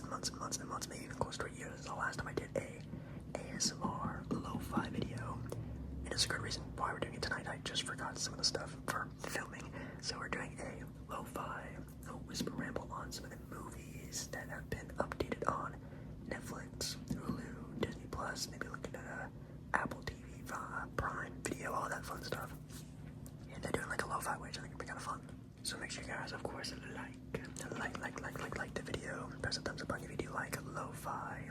months, maybe even close to a year. This is the last time I did a ASMR lo-fi video. And it's a good reason why we're doing it tonight. I just forgot some of the stuff for filming. So we're doing a lo-fi, whisper ramble on some of the movies that have been updated on Netflix, Hulu, Disney Plus, maybe looking at Apple TV, Prime Video, all that fun stuff. And they're doing like a lo-fi, which I think would be kind of fun. So make sure you guys, of course, like the video. Press a thumbs up on if you do like lo-fi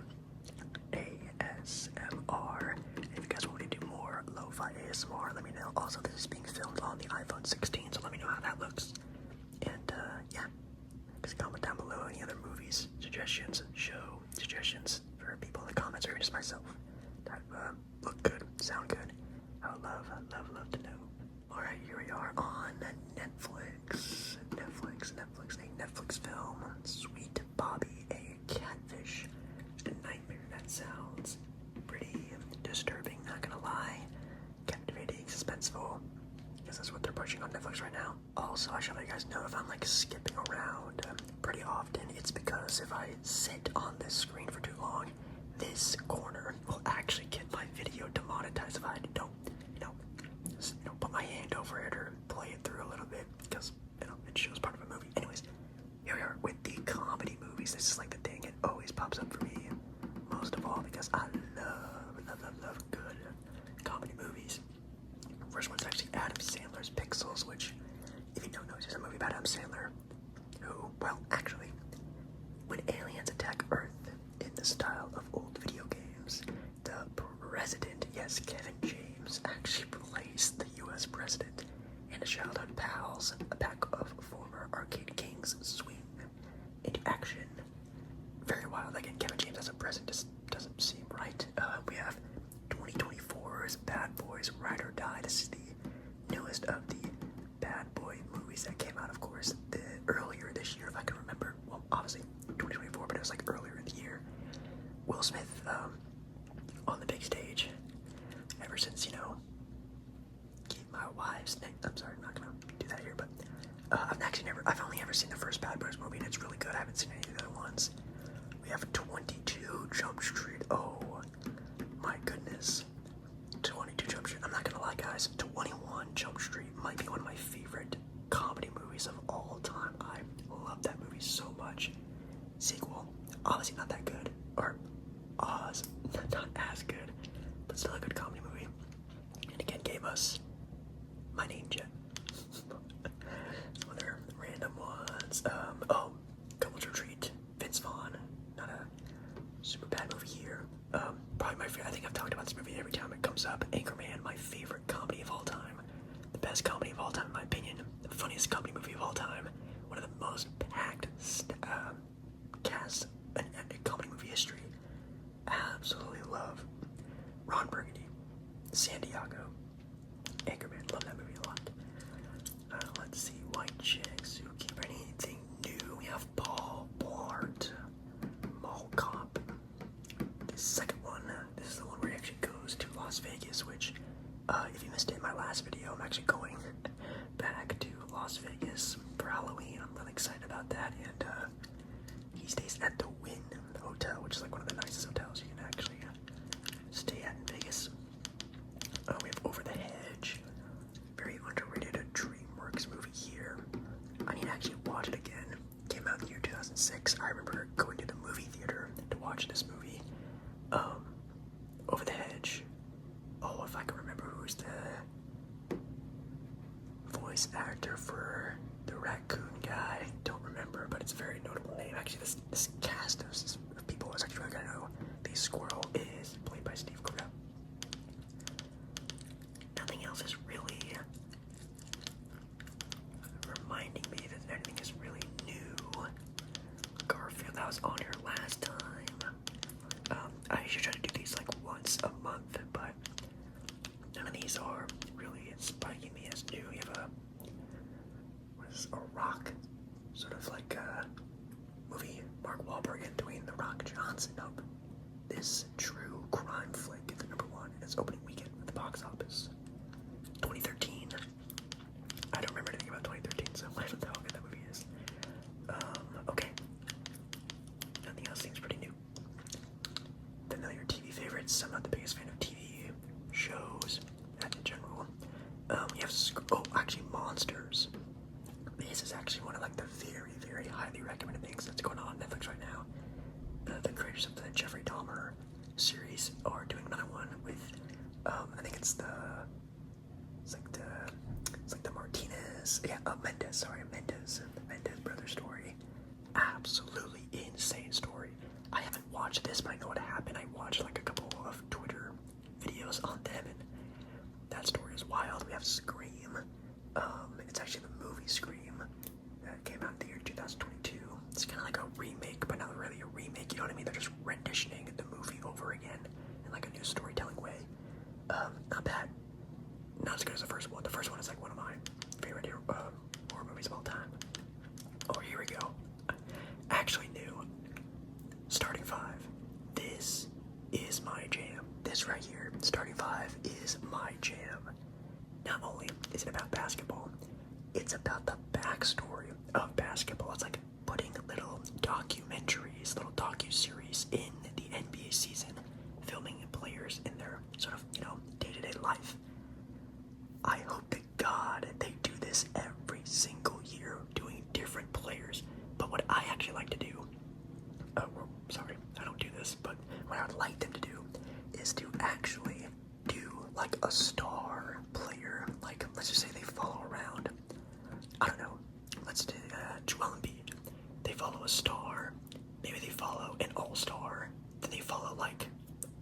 ASMR. If you guys want me to do more lo-fi ASMR, let me know. Also, this is being filmed on the iPhone 16, so let me know how that looks. And yeah, just comment down below any other movies, suggestions, show suggestions for people in the comments, or even just myself that look good, sound good. I would love to know. Alright, here we are on Netflix. A Netflix film, Sweet Bobby, a catfish nightmare. That sounds pretty disturbing, not gonna lie. Captivating, suspenseful, because that's what they're pushing on Netflix right now. Also, I should let you guys know if I'm like skipping around pretty often, it's because if I sit on this screen for too long, this corner will actually get my video demonetized if I don't, put my hand over it or play it through a little bit, because, it shows part of a movie. Anyways, here we are with the comedy movies. This is like the thing, it always pops up for me, most of all, because I love good comedy movies. First one's actually Adam Sandler's Pixels, which, if you don't know, is a movie about Adam Sandler, who, well, actually, when aliens attack Earth in the style of old video games, the president, yes, Kevin James, actually plays the U.S. president, and his childhood pals, a pack of former arcade kings, swing into action. Very wild. Again, Kevin James as a president just doesn't seem right. We have 2024's Bad Boys Ride or Die. This is the newest of the Bad Boy movies that came out, of course, earlier this year, if I can remember. Well, obviously 2024, but it was like earlier in the year. Will Smith on the big stage. Ever since, Keep My Wife's Name. I'm sorry, I'm not gonna do that here, but I've only ever seen the first Bad Boys movie, and it's really good. I haven't seen any of the other ones. We have 22 Jump Street. Oh my goodness. 22 Jump Street. I'm not gonna lie, guys. 21 Jump Street might be one of my favorite comedy movies of all time. I love that movie so much. Sequel, obviously not that good. Or Oz, not as good, but still a good comedy movie. And again, gave us My Name Jet. Some other random ones. Couples Retreat, Vince Vaughn. Not a super bad movie here. Probably my favorite. I think I've talked about this movie every time it comes up. Anchorman, my favorite comedy of all time. The best comedy of all time, in my opinion. The funniest comedy movie of all time. One of the most packed casts in comedy movie history. Absolutely love Ron Burgundy, San Diego, Anchorman. Love that movie a lot. Let's see, White Chicks, Zookeeper, anything new. We have Paul Blart, Mall Cop. The second one, this is the one where he actually goes to Las Vegas, which, if you missed it in my last video, I'm actually going back to Las Vegas for Halloween. I'm really excited about that, and he stays at the Wynn Hotel, which is like one of the nicest hotels you can actually stay at in Vegas. We have Over the Hedge, very underrated DreamWorks movie here. I need to actually watch it again. Came out in the year 2006. I remember going to the movie theater to watch this movie. Over the Hedge. Oh, if I can remember who's the voice actor for the raccoon guy. Don't remember, but it's a very notable name. Actually, this cast of people is actually really good. I know the squirrel is played by Steve Carell. Nothing else is really reminding me that anything is really new. Garfield, that was on here last time. I usually try to do these like once a month, but none of these are really spiking me as new. You have a rock, sort of like a movie, Mark Wahlberg and Dwayne "The Rock" Johnson. Nope. This true crime flick is the #1 in its opening weekend at the box office. 2013. I don't remember anything about 2013, so I don't know how good that movie is. Okay. Nothing else I'm not the biggest fan of TV shows in general. We have actually Monsters. This is actually one of like the very, very highly recommended things that's going on Netflix right now. The creators of the Jeffrey Dahmer series are doing another one with, I think it's like the Martinez, Mendez, the Mendez brother story. Absolutely insane story. I haven't watched this, but I know what happened. I watched like a couple of Twitter videos on them, and that story is wild. We have Scream. It's actually the movie Scream that came out in the year 2022. It's kind of like a remake, but not really a remake, you know what I mean? They're just renditioning the movie over again in like a new storytelling way. Not bad. Not as good as the first one. The first one is like one of my favorite horror movies of all time. Oh, here we go. Actually new. Starting Five. This is my jam. This right here, Starting Five, is my jam. Not only is it about basketball, it's about the backstory of basketball. It's like putting little documentaries, little docu-series in the NBA season, filming players in their sort of, day-to-day life. I hope to God they do this every single year, doing different players. But what I actually like to do, sorry, I don't do this, but what I would like them to do is to actually do like a star player. Like, let's just say they follow around, I don't know, let's do Joel Embiid. They follow a star, maybe they follow an all-star, then they follow like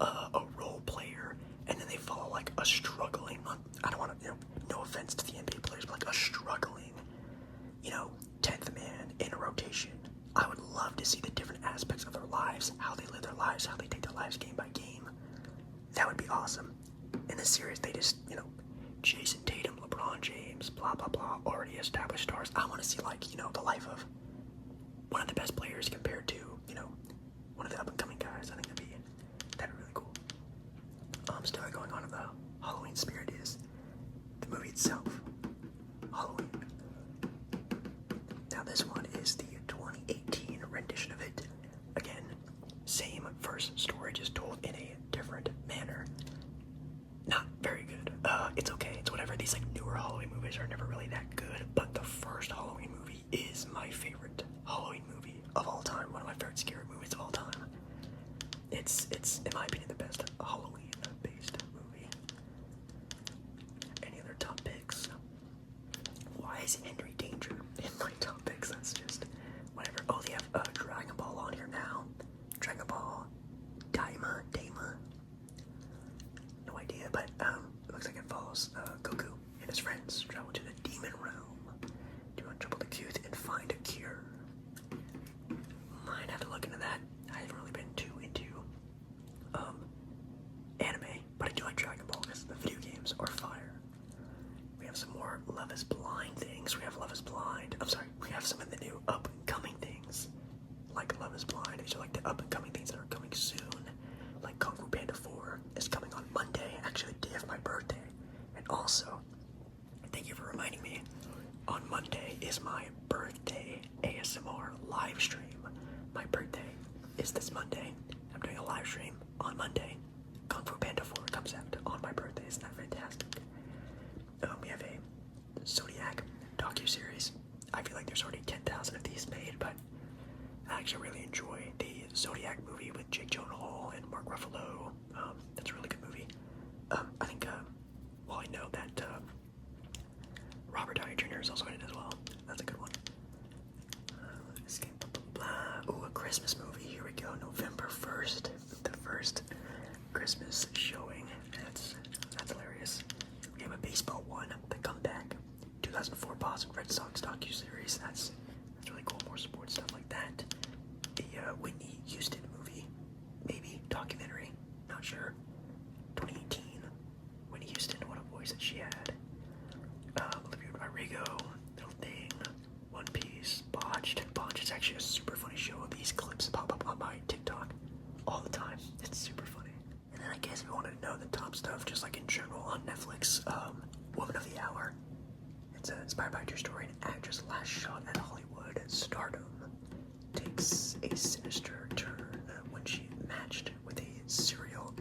a role player, and then they follow like a struggling, I don't want to, no offense to the NBA players, but like a struggling, 10th man in a rotation. I would love to see the different aspects of their lives, how they live their lives, how they take their lives game by game. That would be awesome. In this series, they just, Jason Tatum, LeBron James, blah, blah, blah, already established stars. I want to see, like, the life of one of the best players compared to, one of the up-and-coming guys. I think that'd be really cool. Still going on in the Halloween spirit is the movie itself, Halloween. Now this one is the 2018 rendition of it. Again, same first story, just told in a different manner. Not very good. It's okay, it's whatever. These like newer Halloween movies are never really that good, but the first Halloween movie is my favorite Halloween movie of all time. One of my favorite scary movies of all time. It's in my opinion the best Halloween-based movie. Any other top picks? Why is Henry Danger in my top picks? That's just whatever. Oh, they have Dragon Ball on here now. Dragon Ball Daima. No idea, but it looks like it follows Cuckoo and his friends travel to the demon realm to untrouble the youth and find a cure. Might have to look into that. I haven't really been too into anime, but I do like Dragon Ball because the video games are fire. We have some more Love is Blind things. We have some of the new up-and-coming things, like Love is Blind. These are like the up-and-coming things that are coming soon. Like Kung Fu Panda 4 is coming on Monday, actually the day of my birthday. And also, thank you for reminding me, on Monday is my birthday ASMR live stream. My birthday is this Monday. I'm doing a live stream on Monday. Kung Fu Panda 4 comes out on my birthday. Isn't that fantastic? We have a Zodiac docu-series. I feel like there's already 10,000 of these made, but I actually really enjoy the Zodiac movie with Jake Gyllenhaal and Mark Ruffalo. That's a really good movie. I think, I know that Robert Downey Jr. is also in it as well. That's a good one. Ooh, a Christmas movie. Here we go. November 1st. The first Christmas showing. That's hilarious. We have a baseball one, The Comeback. 2004 Boston Red Sox docu-series. That's really cool. More sports stuff like that. The Whitney Houston movie. Maybe documentary. Not sure. 2018. Whitney Houston. What a voice that she had. Olivia Rodrigo. Little Thing. One Piece. Botched. It's actually a super funny show. These clips pop up on my TikTok all the time. It's super funny. And then I guess if you wanted to know the top stuff, just like in general on Netflix, Woman of the Hour. It's inspired by a true story. An actress last shot at Hollywood stardom takes a sinister turn when she matched with a serial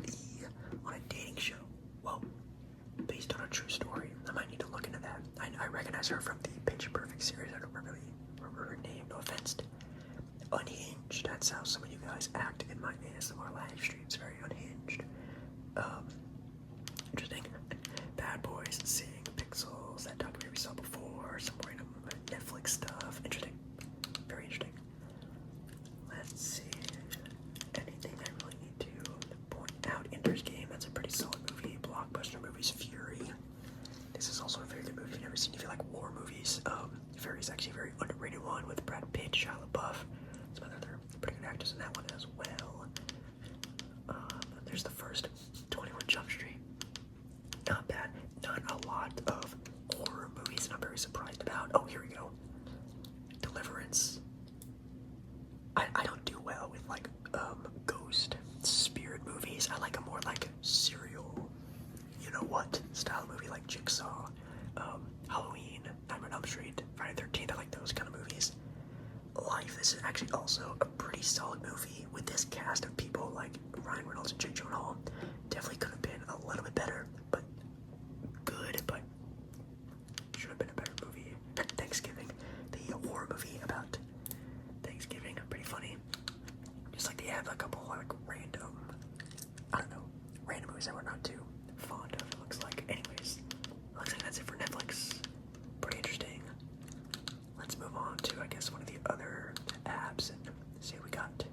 always act in my ASMR live streams very unhinged. Interesting. Bad Boys, Sing, Pixels, that documentary we saw before, some random Netflix stuff. Interesting. Very interesting. Let's see. Anything I really need to point out? Ender's Game, that's a pretty solid movie. Blockbuster Movies, Fury. This is also a very good movie if you've never seen. If you like war movies, Fury is actually a very underrated one with Brad Pitt, Shia LaBeouf. Some other pretty good actors in that one as well. There's the first 21 Jump Street. Not bad. Not a lot of horror movies that I'm very surprised about. Oh, here we go. Deliverance. I don't do well with like ghost spirit movies. I like a more like serial, you know what, style movie like Jigsaw, Halloween, Nightmare on Elm Street, Friday the 13th. I like those kind of movies. Life. This is actually also a pretty solid movie with this cast of people like Ryan Reynolds and Jake Gyllenhaal. Definitely could have been a little bit better, but good, but should have been a better movie. Thanksgiving, the horror movie about Thanksgiving, pretty funny. Just like they have a couple like random, I don't know, random movies that we're not too fond of, it looks like. Anyways, looks like that's it for Netflix. Pretty interesting. Let's move on to, I guess, one of the other apps and see what we got.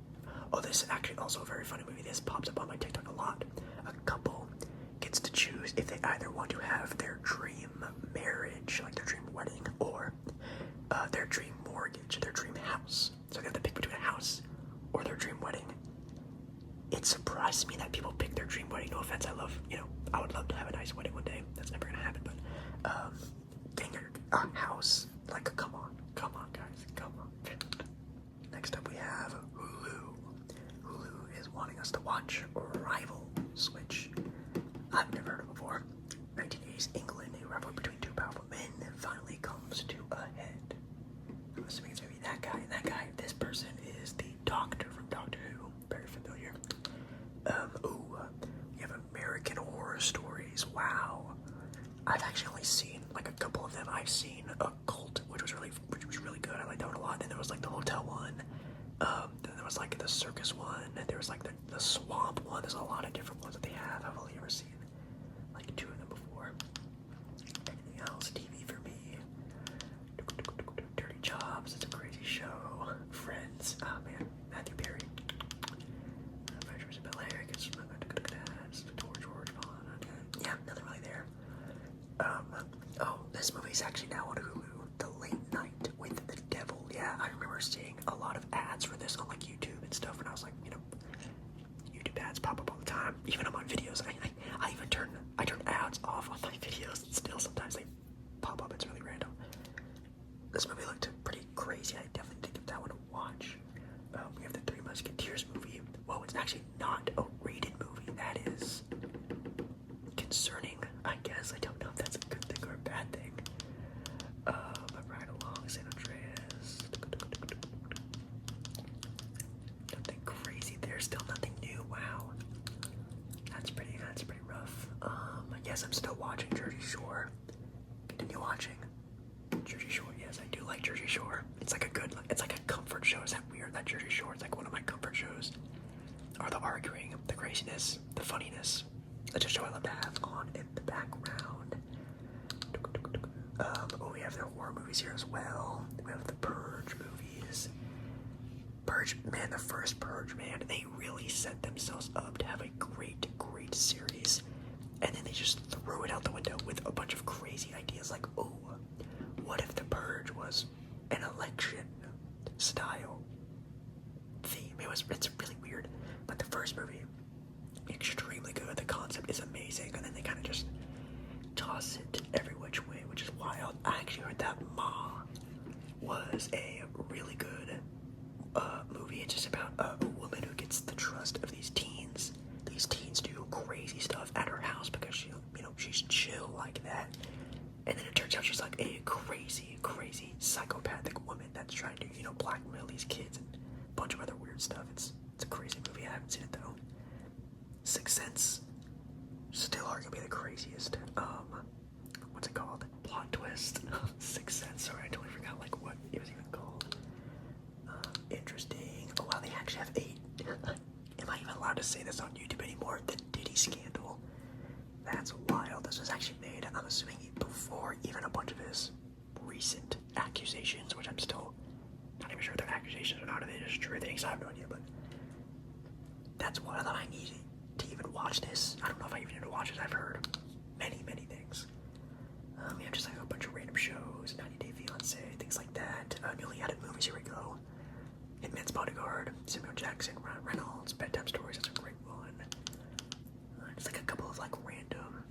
Oh, this is actually also a very funny movie. This pops up on my TikTok a lot. A couple gets to choose if they either want to have their dream marriage, like their dream wedding, or their dream mortgage, their dream house. So they have to pick between a house or their dream wedding. It surprised me that people pick their dream wedding. No offense, I would love to have a nice wedding one day. That's never gonna happen, but dang it, a house. Like, come on guys, come on. Next up we have Hulu. Hulu is wanting us to watch Rival Switch. I've never heard of it before. 1980s England, a rivalry between two powerful men finally comes to a head. I'm assuming it's gonna be that guy and that guy. This person is the Doctor from Doctor Who. Very familiar. You have American Horror Stories. Wow. I've actually only seen like a couple of them. I've seen a Cult, which was really good. I liked that one a lot. And there was like the hotel one. Then there was like the circus one. And there was like the swamp one. There's a lot of different ones that they have. I've only ever seen like 2 of them before. Anything else? TV for me. Dirty Jobs. It's a crazy show. Friends. Oh man, Matthew Perry. Adventures in Bel Air. George Bond. Yeah, nothing really there. This movie's actually now on Hulu. The Late Night with the Devil. Yeah, I remember seeing a lot of ads for this on like YouTube and stuff, and I was like, YouTube ads pop up all the time, even on my videos. I even turn ads off on my videos, and still sometimes they pop up. It's really random. This movie looked pretty crazy. I definitely think that one to watch. We have the Three Musketeers movie. Well, it's actually not a rated movie. That is concerning, I guess. I don't know if that's a good thing or a bad thing. Right along, San Andreas. Nothing crazy there. Still nothing new. Wow. That's pretty rough. I guess I'm still watching Jersey Shore. Continue watching Jersey Shore. Yes, I do like Jersey Shore. It's like a comfort show. Is that weird? That Jersey Shore is like one of my comfort shows. Or the arguing, the craziness, the funniness. That's a show I love to have on in the background. We have their horror movies here as well. We have the Purge movies. Purge, man, the first Purge, man, they really set themselves up to have a great series. And then they just threw it out the window with a bunch of crazy ideas like, oh, what if the Purge was an election style theme? It's really weird. But the first movie, extremely good. The concept is amazing, and then they kind of just toss it every which way, which is wild. I actually heard that Ma was a really good movie. It's just about a woman who gets the trust of these teens. These teens do crazy stuff at her house because she's chill like that. And then it turns out she's like a crazy psychopathic woman that's trying to, blackmail these kids and a bunch of other weird stuff. It's a crazy movie. I haven't seen it though. Sixth Sense, still arguably the craziest. What's it called? Plot twist. Sixth Sense. Sorry, I totally forgot what it was even called. allowed to say this on YouTube anymore. The Diddy scandal. That's wild. This was actually made, I'm assuming, before even a bunch of his recent accusations, which I'm still not even sure if they're accusations or not, if they're just true things. I have no idea, but that's wild. I need to even watch this. I don't know if I even need to watch this. I've heard many, many things. We have just like a bunch of random shows, 90 Day Fiance, things like that. Newly added movies, here we go. Hitman's Bodyguard, Samuel Jackson, Ryan Reynolds, Bedtime Stories, that's a great one. Just like a couple of like random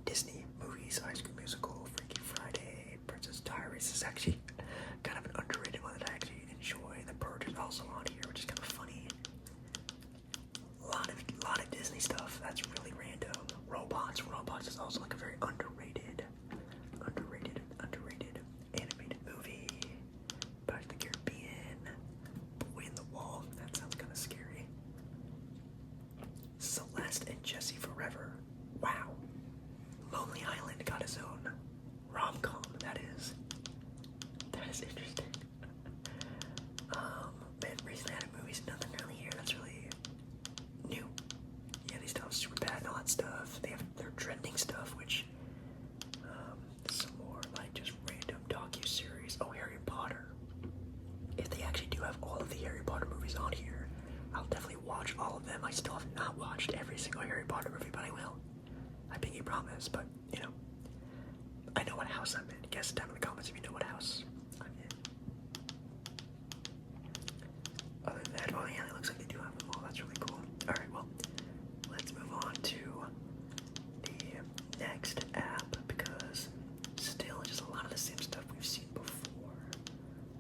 Disney movies, High School Musical, Freaky Friday, Princess Diaries. This is actually kind of an underrated one that I actually enjoy. The Purge is also on here, which is kind of funny. A lot of Disney stuff that's really random. Robots is also like a very underrated animated movie. Back to the Caribbean, Boy in the Wall, that sounds kind of scary. Celeste and Jesse Forever, wow. Lonely Island got his own rom-com, that is interesting. Man, recently added movies, nothing really here that's really new. Yeah, these stuff super bad and all that stuff. They have their trending stuff, which some more like just random docu-series. Oh, Harry Potter. If they actually do have all of the Harry Potter movies on here, I'll definitely watch all of them. I still have not watched every single Harry Potter movie, but I will. I pinky promise, but you know, I know what house I'm in. Guess down in the comments if you know what house I'm in. Other than that, oh yeah, it looks like they do have them all. That's really cool. Alright, well, let's move on to the next app, because still just a lot of the same stuff we've seen before,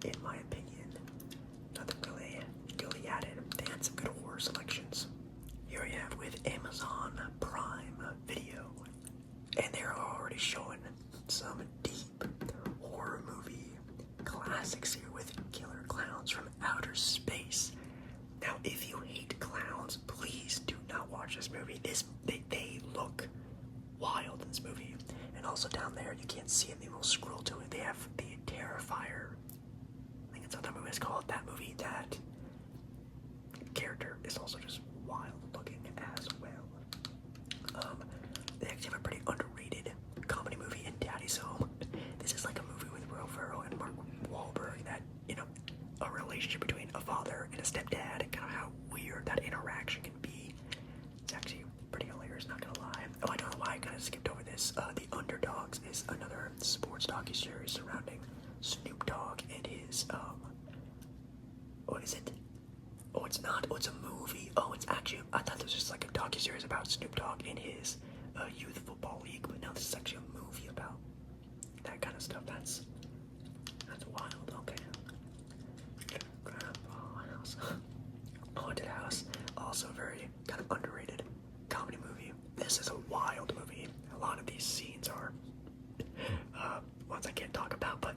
in my opinion. Nothing really added. They had some good horror selections. Here we have with Amazon Prime Video, and they're already showing some deep horror movie classics here with killer clowns from outer space. Now, if you hate clowns, please do not watch this movie. They look wild in this movie. And also down there, you can't see it, they will scroll to it. They have the Terrifier. I think that's what that movie is called. That movie, that character is also just wild looking as well. They actually have a pretty underrated comedy movie in Daddy's Home. This is like a movie with Will Ferrell and Mark Wahlberg that, you know, a relationship between a father and a stepdad, and kind of how weird that interaction can be. It's actually pretty hilarious, not gonna lie. Oh, I don't know why I kind of skipped over this. The Underdogs is another sports docuseries surrounding Snoop Dogg and his, what is it? Oh, it's not. Oh, it's a movie. Oh, it's actually, I thought this was just like a docuseries about Snoop Dogg and his youth football league, but no, this is actually a movie about that kind of stuff. That's wild. Okay. Haunted House, also very kind of underrated comedy movie. This is a wild movie. A lot of these scenes are ones I can't talk about, but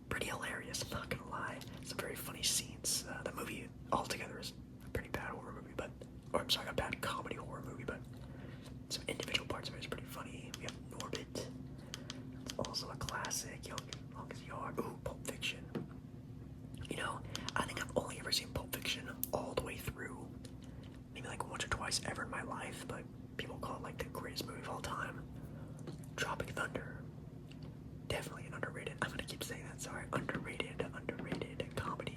pretty hilarious. I'm not gonna lie. Some very funny scenes. The movie altogether is a pretty bad horror movie, I'm sorry, a bad comedy horror movie, but some individual parts of it is pretty funny. We have Norbit. It's also a classic. Longest Yard. Ooh, Pulp Fiction. You know, I think I've only ever seen Pulp Fiction all the way through. Maybe like once or twice ever in my life, but people call it like the greatest movie of all time. Tropic Thunder. Definitely an underrated, I'm gonna keep saying that, sorry. Underrated comedy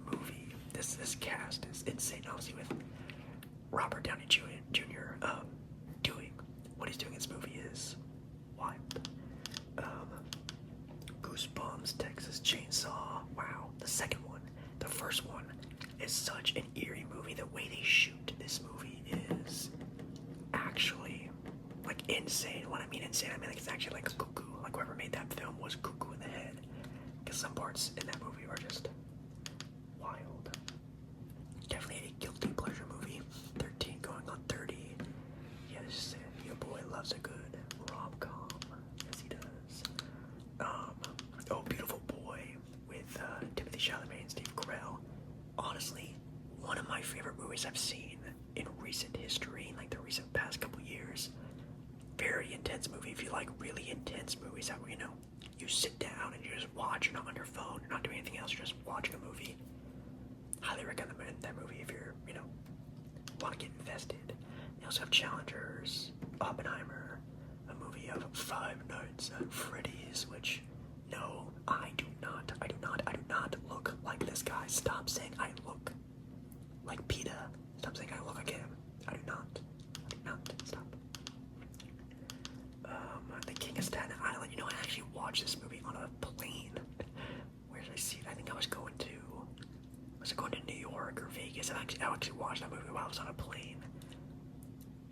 movie. This cast is insane, obviously, with Robert Downey Jr. Doing what he's doing in this movie is wild. Goosebumps, Texas Chainsaw, wow. The second one, the first one is such an eerie movie. The way they shoot this movie is actually like insane. When I mean insane, I mean like it's actually like Cuckoo. Like whoever made that film was cuckoo in the head. Because some parts in that movie are just wild. Definitely a guilty pleasure movie. 13 going on 30. Yes, your boy loves a good rom-com. Yes, he does. Oh, Beautiful Boy with Timothy Chalamet and Steve Carell. Honestly, one of my favorite movies I've seen in recent history, in like the recent past couple years. Very intense movie. If you like really intense movies that, you know, you sit down and you just watch, you're not on your phone, you're not doing anything else, you're just watching a movie. Highly recommend that movie if you're, you know, want to get invested. They also have Challengers, Oppenheimer, a movie of Five Nights at Freddy's, which, no, I do not look like this guy. Stop saying I look like PETA. Stop saying I look like him. I do not. Stop. The King of Staten Island. You know, I actually watched this movie on a plane. Where did I see it? I think I was going to New York or Vegas. I actually watched that movie while I was on a plane.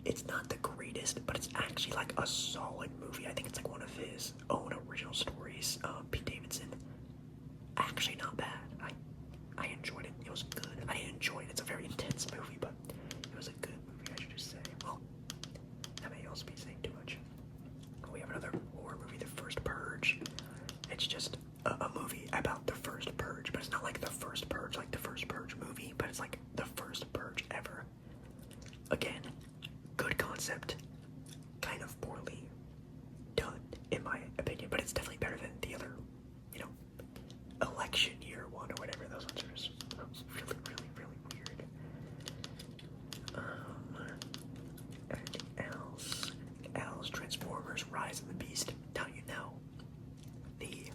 It's not the greatest, but it's actually like a solid movie. I think it's like one of his own original stories. Pete Davidson. Actually not bad. I enjoyed it. It was good. I didn't enjoy it. It's a very intense movie, but it was a good movie, I should just say. Well, that may also be saying too much. We have another horror movie, The First Purge. It's just a movie about the First Purge, but it's not like the First Purge, like the First Purge movie, but it's like the First Purge ever. Again, good concept, kind of poorly done, in my opinion, but it's definitely better than the other, election year one or whatever. Those ones are just really, really, really weird. Anything else? Transformers, Rise of the Beast. Now you know, the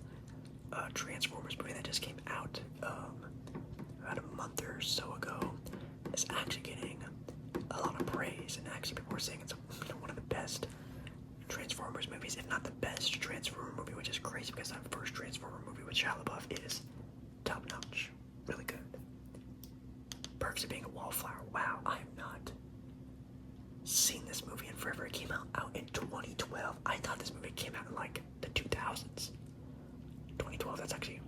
Transformers movie that just came out about a month or so ago is actually getting a lot of praise, and actually people are saying it's one of the best Transformers movies, if not the best Transformer movie, which is crazy because that first Transformer movie with Shia LaBeouf is top notch, really good. Perks of Being a Wallflower. Wow, I have not seen this movie in forever. It came out in 2012. I thought this movie came out in like the 2000s. 2012. That's actually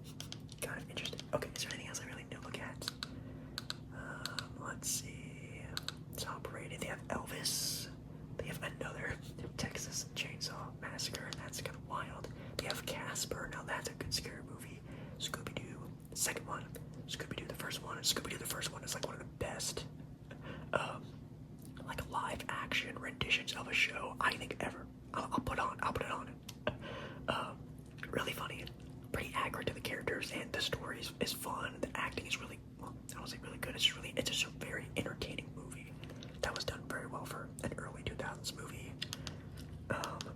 kind of interesting. Okay, is there anything else I really need to look at? Let's see. Top rated. They have Elvis. They have another Texas Chainsaw Massacre, and that's kind of wild. They have Casper. Now that's a good scary movie. ScoobyDoo, the second one. ScoobyDoo, the first one. ScoobyDoo, the first one is like one of the best, like live action renditions of a show I think ever. I'll put it on. Really funny, pretty accurate to the characters, and the story is fun. The acting is really, well, I don't say really good. It's just a very entertaining movie that was done very well for an early 2000s movie.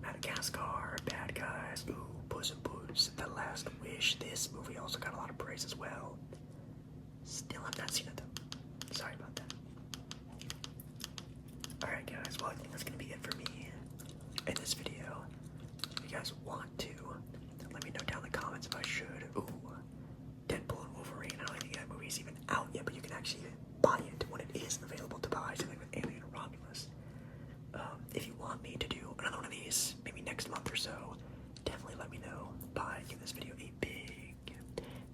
Madagascar, Bad Guys, ooh, Puss in Boots, The Last Wish. This movie also got a lot of praise as well. Still have not seen it though. Sorry about that. Alright guys, well I think that's gonna be it for me in this video. If you guys want to, let me know down in the comments if I should. Ooh, Deadpool and Wolverine. I don't think that movie's even out yet, but you can actually buy it when it is available to buy, something with Alien and Romulus. If you want me to do another one of these, maybe next month or so, definitely let me know by giving this video a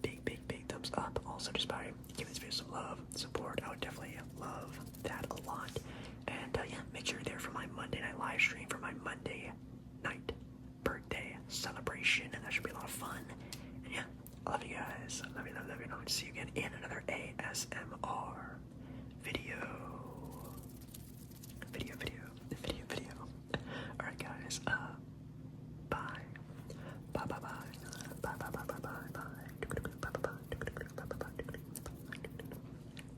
big thumbs up. Also, just by giving this video some love, support, I would definitely love that a lot. And yeah, make sure you're there for my Monday night live stream for my Monday night birthday celebration, and that should be a lot of fun. And yeah, I love you guys. Love you. And I'll see you again in another ASMR.